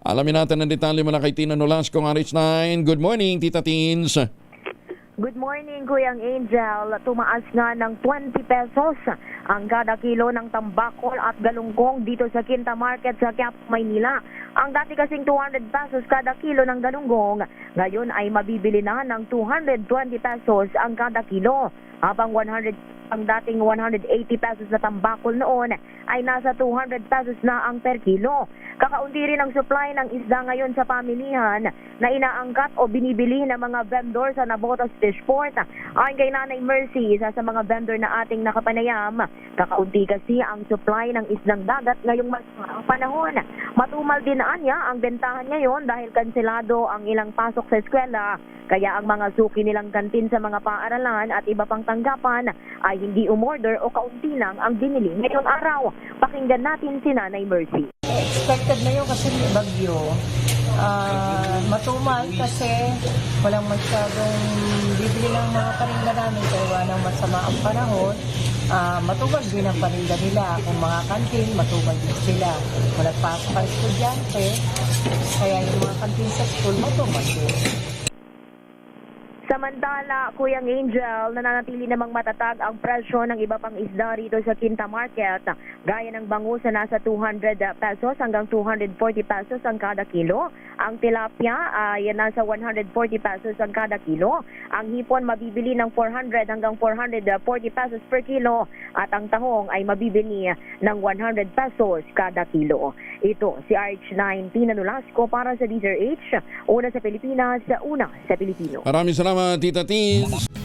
Alamin natin ang detalye mula kay Tina Nolasco ng RH9. Good morning, Tita Teens. Good morning, Kuyang Angel. Tumaas nga ng 20 pesos ang kada kilo ng tambakol at galunggong dito sa Quinta Market sa Quiapo, Maynila. Ang dati kasing 200 pesos kada kilo ng galunggong, ngayon ay mabibili na ng 220 pesos ang kada kilo. Habang ang dating 180 pesos na tambakol noon ay nasa 200 pesos na ang per kilo. Kakaunti rin ang supply ng isda ngayon sa pamilihan na inaangkat o binibili ng mga vendor sa Navotas Fishport. Ayon kay Nanay Mercy, isa sa mga vendor na ating nakapanayam, kakaunti kasi ang supply ng isdang dagat ngayong panahon. Matumal din niya ang bentahan ngayon dahil kanselado ang ilang pasok sa eskwela. Kaya ang mga suki nilang kantin sa mga paaralan at iba pang tanggapan ay hindi umorder o kaunti lang ang binili ngayong araw. Pakinggan natin si Nanay Mercy. Expected na yun kasi may bagyo. Matumal kasi walang masyadong bibili ng mga paninda namin kaya ng masama ang panahon. Matumal din ang paninda nila. Kung mga kantin, matumal din sila. Walang pasok ang estudyante, kaya yung mga kantin sa school, matumal din. Samantala, Kuyang Angel, nananatili namang matatag ang presyo ng iba pang isda rito sa Quinta Market. Gaya ng bangus na nasa 200 pesos hanggang 240 pesos ang kada kilo. Ang tilapia ay nasa 140 pesos ang kada kilo. Ang hipon mabibili ng 400 hanggang 440 pesos per kilo. At ang tahong ay mabibili ng 100 pesos kada kilo. Ito si RH9 Tina Nolasco para sa DZRH. Una sa Pilipinas, una sa Pilipino. Maraming salamat, Tita Teens.